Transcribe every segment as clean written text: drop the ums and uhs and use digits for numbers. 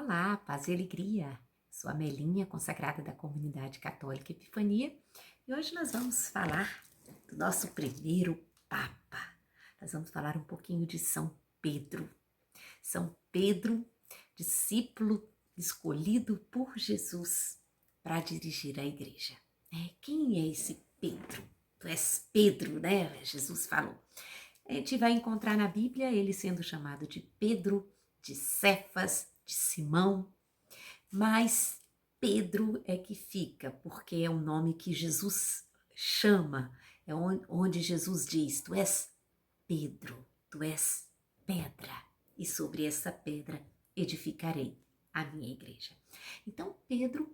Olá, paz e alegria. Sou a Melinha, consagrada da Comunidade Católica Epifania, e hoje nós vamos falar do nosso primeiro Papa. Nós vamos falar um pouquinho de São Pedro. São Pedro, discípulo escolhido por Jesus para dirigir a igreja. Quem é esse Pedro? Tu és Pedro, né? Jesus falou. A gente vai encontrar na Bíblia ele sendo chamado de Pedro, de Cefas, de Simão, mas Pedro é que fica, porque é o nome que Jesus chama, é onde Jesus diz: tu és Pedro, tu és pedra, e sobre essa pedra edificarei a minha igreja. Então Pedro,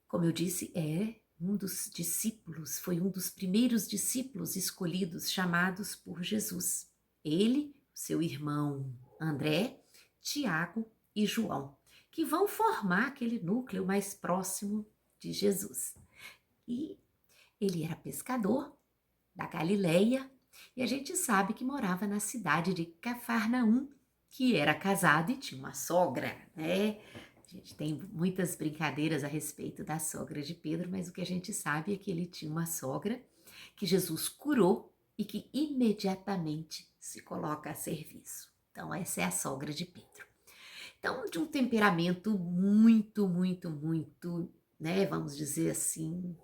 como eu disse, é um dos discípulos, foi um dos primeiros discípulos escolhidos, chamados por Jesus. Ele, seu irmão André, Tiago e João, que vão formar aquele núcleo mais próximo de Jesus. E ele era pescador da Galileia, e a gente sabe que morava na cidade de Cafarnaum, que era casado e tinha uma sogra, né? A gente tem muitas brincadeiras a respeito da sogra de Pedro, mas o que a gente sabe é que ele tinha uma sogra que Jesus curou e que imediatamente se coloca a serviço. Então, essa é a sogra de Pedro. Então, de um temperamento muito, né, vamos dizer assim,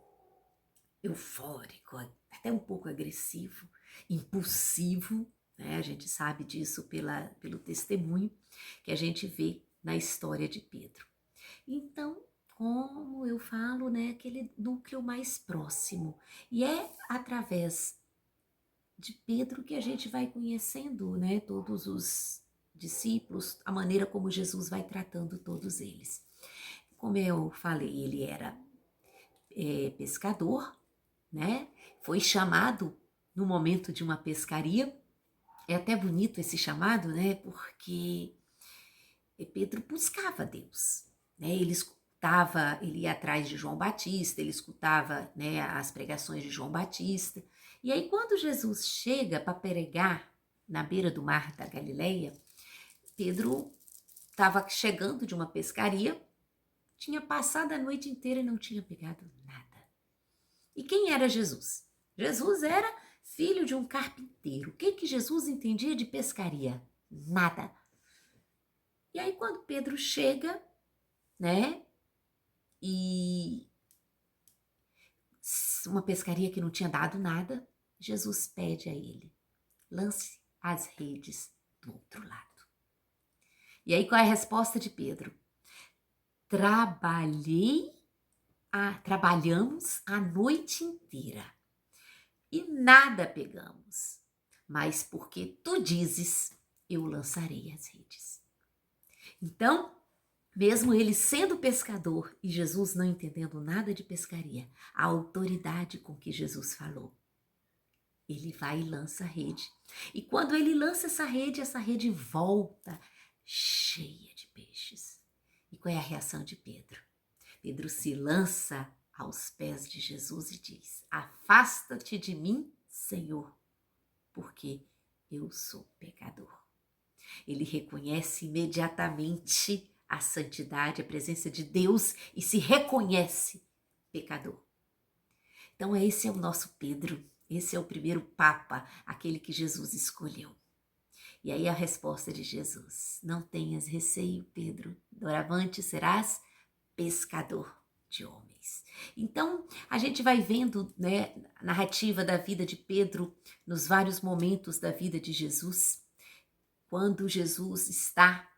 eufórico, até um pouco agressivo, impulsivo, né? A gente sabe disso pelo testemunho que a gente vê na história de Pedro. Então, como eu falo, né, aquele núcleo mais próximo. E é através de Pedro que a gente vai conhecendo, né, todos os discípulos, a maneira como Jesus vai tratando todos eles. Como eu falei, ele era pescador, né? Foi chamado no momento de uma pescaria. É até bonito esse chamado, né? Porque Pedro buscava Deus, né? Ele ia atrás de João Batista, ele escutava, né, as pregações de João Batista. E aí quando Jesus chega para pregar na beira do mar da Galileia, Pedro estava chegando de uma pescaria, tinha passado a noite inteira e não tinha pegado nada. E quem era Jesus? Jesus era filho de um carpinteiro. O que Jesus entendia de pescaria? Nada. E aí quando Pedro chega, né, e uma pescaria que não tinha dado nada, Jesus pede a ele: lance as redes do outro lado. E aí qual é a resposta de Pedro? Trabalhamos a noite inteira e nada pegamos, mas porque tu dizes, eu lançarei as redes. Então, mesmo ele sendo pescador e Jesus não entendendo nada de pescaria, a autoridade com que Jesus falou, ele vai e lança a rede. E quando ele lança essa rede volta cheia de peixes. E qual é a reação de Pedro? Pedro se lança aos pés de Jesus e diz: afasta-te de mim, Senhor, porque eu sou pecador. Ele reconhece imediatamente a santidade, a presença de Deus e se reconhece pecador. Então esse é o nosso Pedro, esse é o primeiro Papa, aquele que Jesus escolheu. E aí a resposta de Jesus: não tenhas receio, Pedro, doravante serás pescador de homens. Então, a gente vai vendo, né, a narrativa da vida de Pedro nos vários momentos da vida de Jesus, quando Jesus está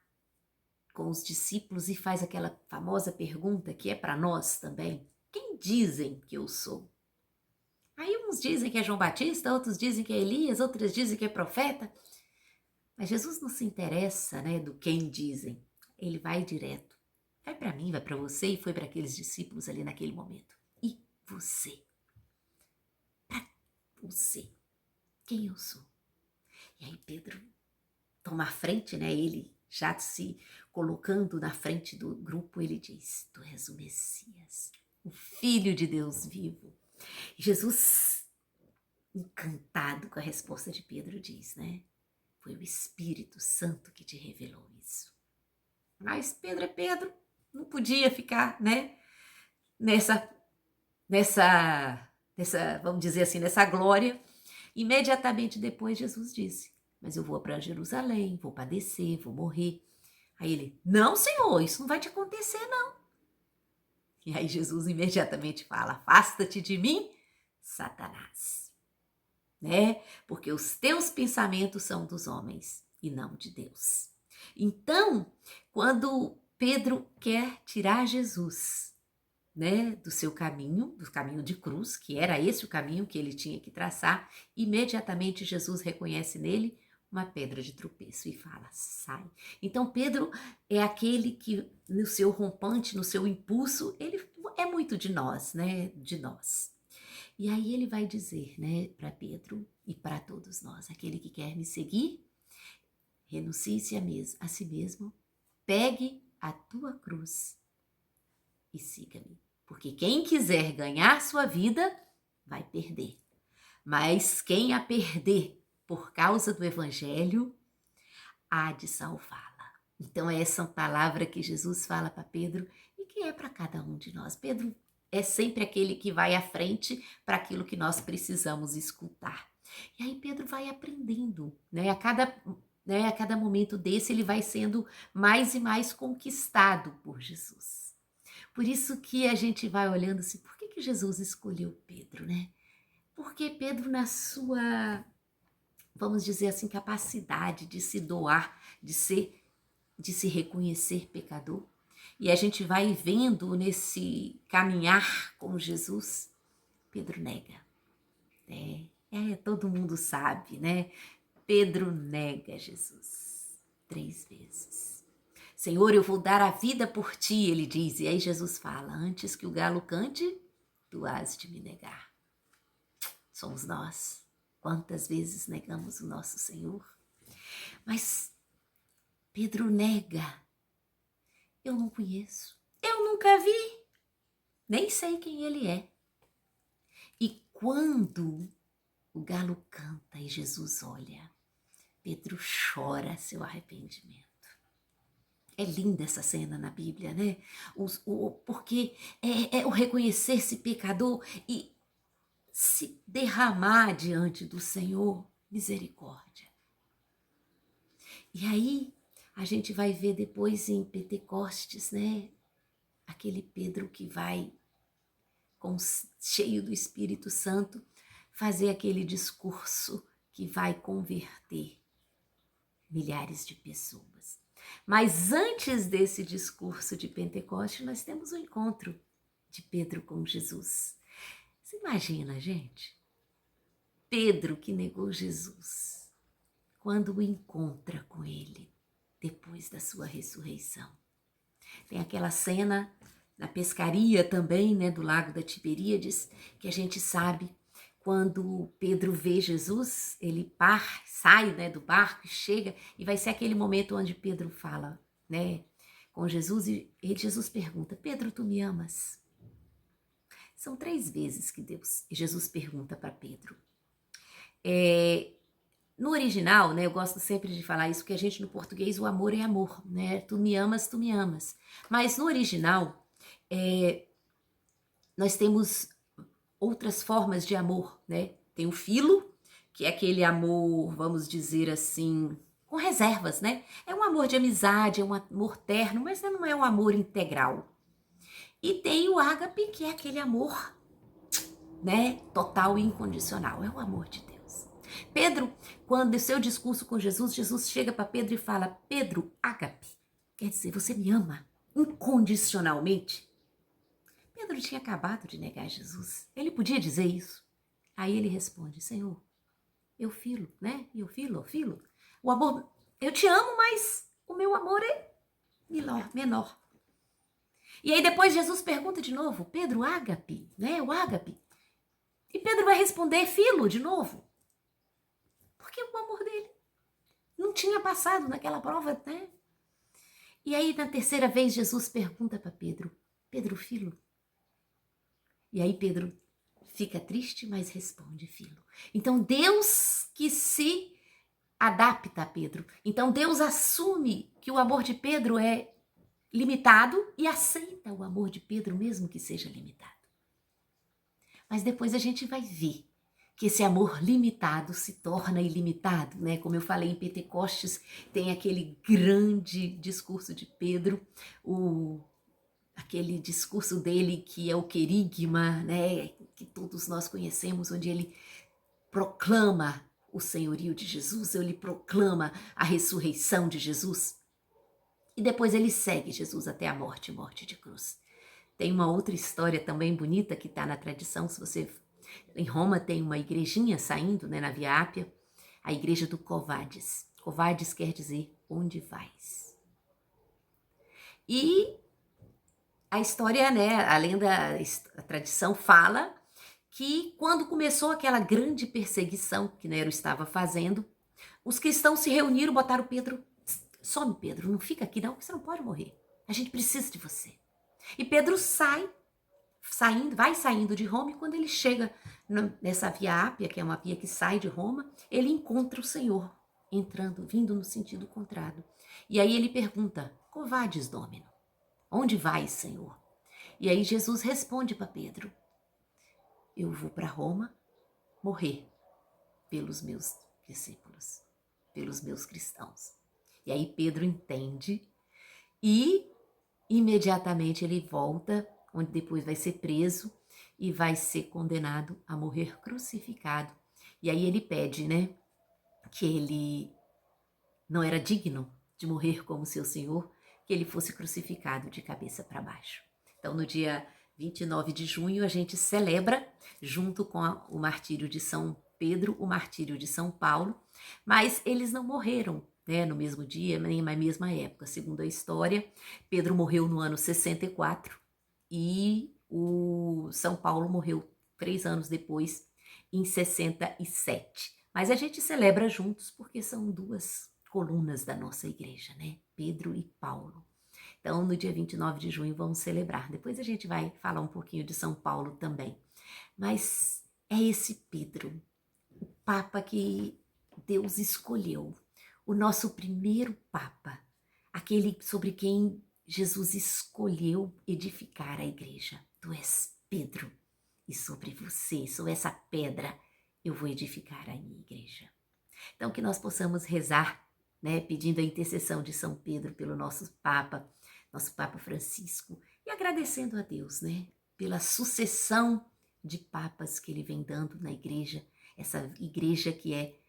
com os discípulos e faz aquela famosa pergunta que é para nós também: quem dizem que eu sou? Aí uns dizem que é João Batista, outros dizem que é Elias, outros dizem que é profeta. Mas Jesus não se interessa, né, do quem dizem. Ele vai direto. Vai para mim, vai para você e foi para aqueles discípulos ali naquele momento. E você? Para você, quem eu sou? E aí Pedro toma a frente, né? Ele já se colocando na frente do grupo, ele diz: tu és o Messias, o Filho de Deus vivo. E Jesus, encantado com a resposta de Pedro, diz, né? Foi o Espírito Santo que te revelou isso. Mas Pedro é Pedro, não podia ficar, né, nessa, vamos dizer assim, nessa glória. Imediatamente depois Jesus disse, mas eu vou para Jerusalém, vou padecer, vou morrer. Aí ele, não, Senhor, isso não vai te acontecer, não. E aí Jesus imediatamente fala, afasta-te de mim, Satanás, né? Porque os teus pensamentos são dos homens e não de Deus. Então, quando Pedro quer tirar Jesus, né, do seu caminho, do caminho de cruz, que era esse o caminho que ele tinha que traçar, imediatamente Jesus reconhece nele uma pedra de tropeço e fala, sai. Então Pedro é aquele que no seu rompante, no seu impulso, ele é muito de nós, né, de nós. E aí ele vai dizer, né, para Pedro e para todos nós, aquele que quer me seguir, renuncie-se a si mesmo, pegue a tua cruz e siga-me. Porque quem quiser ganhar sua vida, vai perder. Mas quem a perder por causa do evangelho, há de salvá-la. Então é essa palavra que Jesus fala para Pedro e que é para cada um de nós. Pedro é sempre aquele que vai à frente para aquilo que nós precisamos escutar. E aí Pedro vai aprendendo, né? A cada momento desse ele vai sendo mais e mais conquistado por Jesus. Por isso que a gente vai olhando assim, por que Jesus escolheu Pedro, né? Porque Pedro, na sua, vamos dizer assim, capacidade de se doar, de se reconhecer pecador, e a gente vai vendo nesse caminhar com Jesus, Pedro nega. Todo mundo sabe, né? Pedro nega Jesus 3 vezes. Senhor, eu vou dar a vida por ti, ele diz. E aí Jesus fala, antes que o galo cante, tu has de me negar. Somos nós. Quantas vezes negamos o nosso Senhor? Mas Pedro nega. Eu não conheço. Eu nunca vi. Nem sei quem ele é. E quando o galo canta e Jesus olha, Pedro chora seu arrependimento. É linda essa cena na Bíblia, né? Porque é o reconhecer-se pecador e se derramar diante do Senhor, misericórdia. E aí a gente vai ver depois em Pentecostes, né? Aquele Pedro que vai, cheio do Espírito Santo, fazer aquele discurso que vai converter milhares de pessoas. Mas antes desse discurso de Pentecostes, nós temos o encontro de Pedro com Jesus. Você imagina, gente? Pedro que negou Jesus, quando o encontra com ele, depois da sua ressurreição. Tem aquela cena na pescaria também, né, do Lago da Tiberíades, que a gente sabe quando Pedro vê Jesus, ele sai, né, do barco e chega, e vai ser aquele momento onde Pedro fala, né, com Jesus, e Jesus pergunta, Pedro, tu me amas? São 3 vezes que Jesus pergunta para Pedro. No original, né, eu gosto sempre de falar isso, porque a gente no português o amor é amor, né, tu me amas, tu me amas. Mas no original, nós temos outras formas de amor, né? Tem o filo, que é aquele amor, vamos dizer assim, com reservas, né? É um amor de amizade, é um amor terno, mas não é um amor integral. E tem o ágape, que é aquele amor, né, total e incondicional, é o amor de Deus. Pedro, quando o seu discurso com Jesus, Jesus chega para Pedro e fala, Pedro, ágape, quer dizer, você me ama incondicionalmente? Pedro tinha acabado de negar Jesus. Ele podia dizer isso. Aí ele responde, Senhor, eu filo, né? Eu filo. O amor, eu te amo, mas o meu amor é menor. E aí depois Jesus pergunta de novo, Pedro, ágape, né? O ágape. E Pedro vai responder, filo, de novo. Porque o amor dele não tinha passado naquela prova, né? E aí na terceira vez Jesus pergunta para Pedro, Pedro, filo? E aí Pedro fica triste, mas responde, filho. Então Deus que se adapta a Pedro. Então Deus assume que o amor de Pedro é limitado e aceita o amor de Pedro, mesmo que seja limitado. Mas depois a gente vai ver que esse amor limitado se torna ilimitado, né? Como eu falei, em Pentecostes tem aquele grande discurso de Pedro, aquele discurso dele que é o querigma, né? Que todos nós conhecemos, onde ele proclama o senhorio de Jesus, ele proclama a ressurreição de Jesus. E depois ele segue Jesus até a morte de cruz. Tem uma outra história também bonita que está na tradição, se você... Em Roma tem uma igrejinha saindo, né, na Via Ápia, a igreja do Covades. Covades quer dizer onde vais. E a história, né, a lenda, a tradição fala que quando começou aquela grande perseguição que Nero estava fazendo, os cristãos se reuniram, botaram Pedro, some Pedro, não fica aqui não, porque você não pode morrer. A gente precisa de você. E Pedro vai saindo de Roma, e quando ele chega nessa Via Ápia, que é uma via que sai de Roma, ele encontra o Senhor vindo no sentido contrário. E aí ele pergunta, Covades Domino, onde vais, Senhor? E aí Jesus responde para Pedro, eu vou para Roma morrer pelos meus discípulos, pelos meus cristãos. E aí Pedro entende e imediatamente ele volta, onde depois vai ser preso e vai ser condenado a morrer crucificado. E aí ele pede, né, que ele não era digno de morrer como seu Senhor, que ele fosse crucificado de cabeça para baixo. Então, no dia 29 de junho, a gente celebra, junto com o martírio de São Pedro, o martírio de São Paulo, mas eles não morreram, né, no mesmo dia, nem na mesma época. Segundo a história, Pedro morreu no ano 64 e o São Paulo morreu 3 anos depois, em 67. Mas a gente celebra juntos porque são duas colunas da nossa igreja, né? Pedro e Paulo. Então, no dia 29 de junho, vamos celebrar. Depois a gente vai falar um pouquinho de São Paulo também. Mas é esse Pedro, o Papa que Deus escolheu, o nosso primeiro Papa, aquele sobre quem Jesus escolheu edificar a igreja. Tu és Pedro, e sobre você, sobre essa pedra, eu vou edificar a minha igreja. Então, que nós possamos rezar, né, pedindo a intercessão de São Pedro pelo nosso Papa Francisco, e agradecendo a Deus, né, pela sucessão de papas que ele vem dando na igreja, essa igreja que é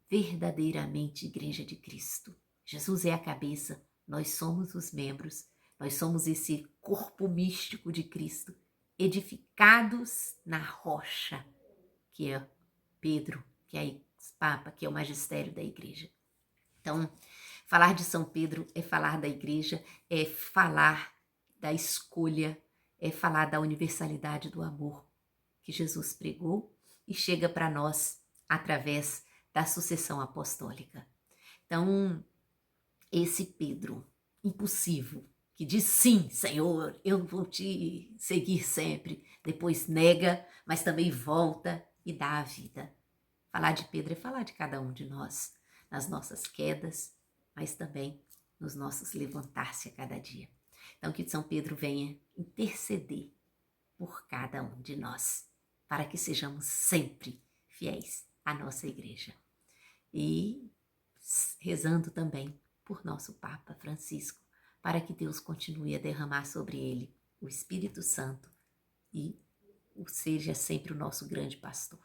verdadeiramente igreja de Cristo. Jesus é a cabeça, nós somos os membros, nós somos esse corpo místico de Cristo, edificados na rocha, que é Pedro, que é o Papa, que é o magistério da igreja. Então, falar de São Pedro é falar da igreja, é falar da escolha, é falar da universalidade do amor que Jesus pregou e chega para nós através da sucessão apostólica. Então, esse Pedro impulsivo, que diz sim, Senhor, eu vou te seguir sempre, depois nega, mas também volta e dá a vida. Falar de Pedro é falar de cada um de nós, nas nossas quedas, mas também nos nossos levantar-se a cada dia. Então, que São Pedro venha interceder por cada um de nós, para que sejamos sempre fiéis à nossa igreja. E rezando também por nosso Papa Francisco, para que Deus continue a derramar sobre ele o Espírito Santo e seja sempre o nosso grande pastor.